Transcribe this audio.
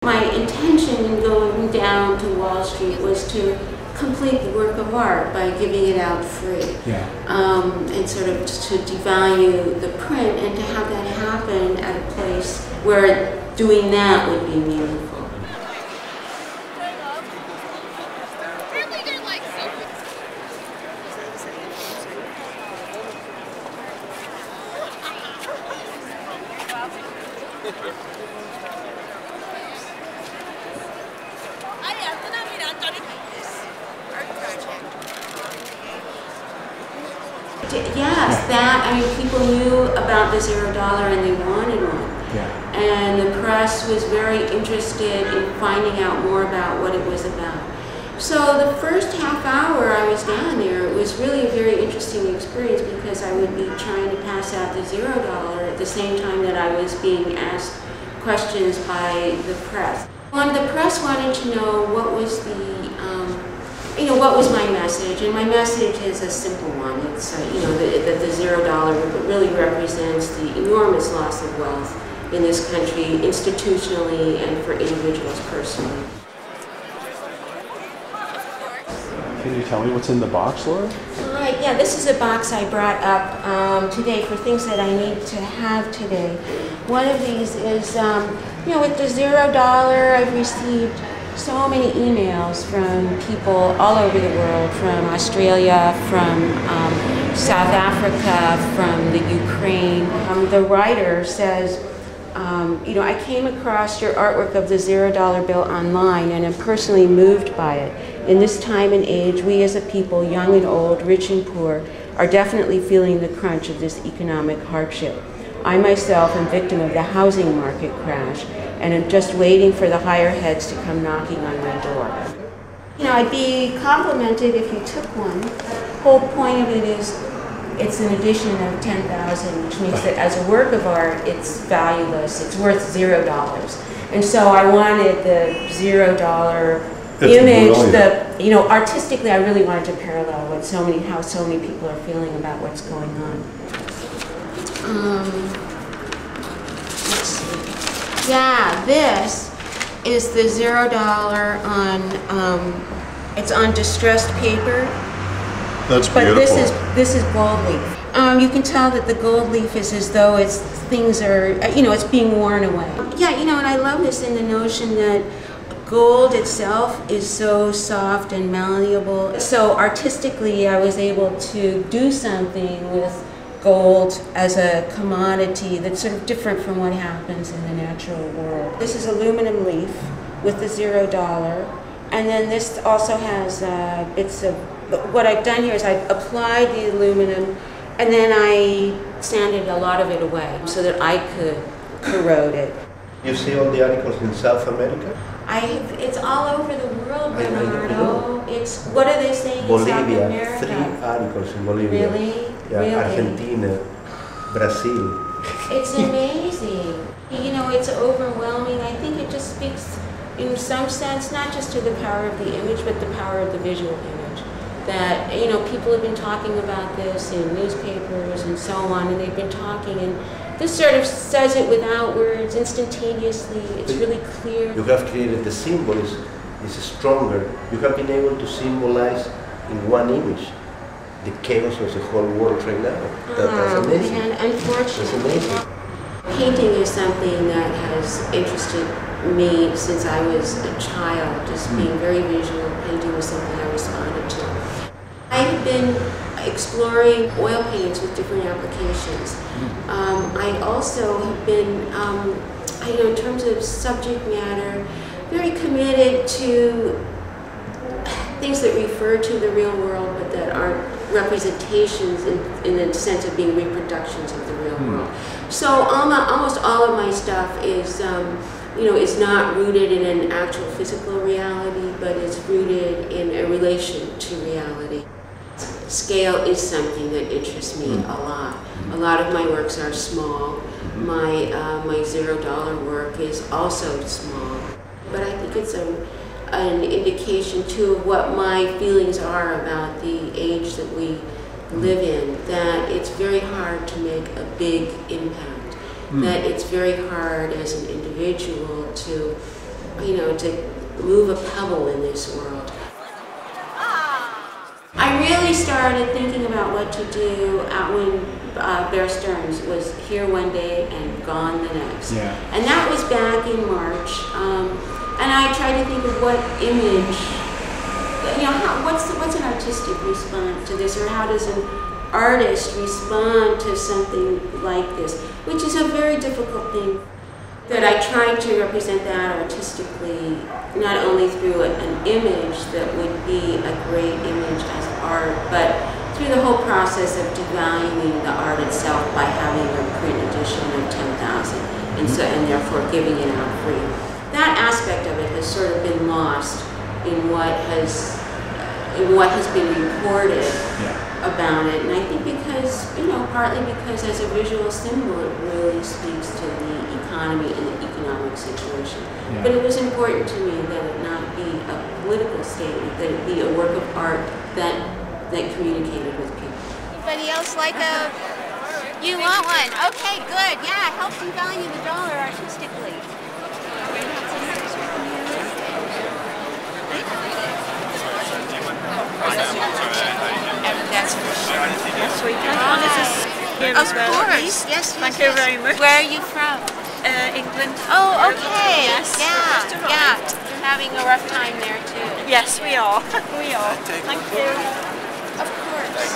My intention in going down to Wall Street was to complete the work of art by giving it out free. Yeah. And sort of to devalue the print and to have that happen at a place where doing that would be meaningful. Yes, that, I mean, people knew about the $0 and they wanted one. Yeah. And the press was very interested in finding out more about what it was about. So the first half hour I was down there, it was really a very interesting experience because I would be trying to pass out the $0 at the same time that I was being asked questions by the press. The press wanted to know what was what was my message, and my message is a simple one. It's that the $0 really represents the enormous loss of wealth in this country, institutionally and for individuals personally. Can you tell me what's in the box, Laura? Yeah, this is a box I brought up today for things that I need to have today. One of these is, with the $0, I've received so many emails from people all over the world, from Australia, from South Africa, from the Ukraine. The writer says, I came across your artwork of the $0 bill online and am personally moved by it. In this time and age, we as a people, young and old, rich and poor, are definitely feeling the crunch of this economic hardship. I myself am victim of the housing market crash and am just waiting for the higher heads to come knocking on my door. I'd be complimented if you took one. The whole point of it is it's an edition of 10,000, which means that as a work of art, it's valueless. It's worth $0. And so I wanted the $0 image. Artistically, I really wanted to parallel how so many people are feeling about what's going on. Let's see. Yeah, this is the $0 on. It's on distressed paper. That's beautiful. But this is gold leaf. You can tell that the gold leaf is as though it's being worn away. Yeah, and I love this in the notion that gold itself is so soft and malleable. So artistically, I was able to do something with gold as a commodity that's sort of different from what happens in the natural world. This is aluminum leaf with the $0, and then this also has what I've done here is I've applied the aluminum, and then I sanded a lot of it away so that I could corrode it. You see all the articles in South America? It's all over the world, Bernardo. What are they saying Bolivia, in South America? 3 articles in Bolivia. Really? Yeah, really? Argentina, Brazil. It's amazing. It's overwhelming. I think it just speaks, in some sense, not just to the power of the image, but the power of the visual image. That, people have been talking about this in newspapers and so on, and they've been talking, and this sort of says it without words, instantaneously. It's really clear. You have created the symbol is stronger. You have been able to symbolize in one image the chaos of the whole world right now. That's amazing. And unfortunately, that's amazing. Painting is something that has interested me since I was a child. Just being very visual, painting was something I responded to. I have been exploring oil paints with different applications. I also have been, in terms of subject matter, very committed to things that refer to the real world, but that aren't representations in the sense of being reproductions of the real world. So almost all of my stuff is, is not rooted in an actual physical reality, but it's rooted in a relation to reality. Scale is something that interests me a lot. A lot of my works are small. My $0 work is also small. But I think it's an indication too of what my feelings are about the age that we live in, that it's very hard to make a big impact, that it's very hard as an individual to you know, to move a pebble in this world. I really started thinking about what to do when Bear Stearns was here one day and gone the next. Yeah. And that was back in March. And I tried to think of what image, you know, what's an artistic response to this, or how does an artist respond to something like this, which is a very difficult thing. That I tried to represent that artistically, not only through an image that would be a great image as art, but through the whole process of devaluing the art itself by having a print edition of 10,000, and therefore giving it out free. That aspect of it has sort of been lost in what has been reported about it, and I think because, you know, partly because as a visual symbol it really speaks to the economy and the economic situation. Yeah. But it was important to me that it not be a political statement, that it be a work of art that communicated with people. Anybody else like a... You want one? Okay, good. Yeah, it helps you value the dollar artistically. That's for sure. Yes, we can. One is here Of as well. course, yes. Thank you very much. Where are you from? England. Oh, okay. Yes. Yeah, yeah. You're having a rough time there too. Yes, we are. We are. Thank you. Of course.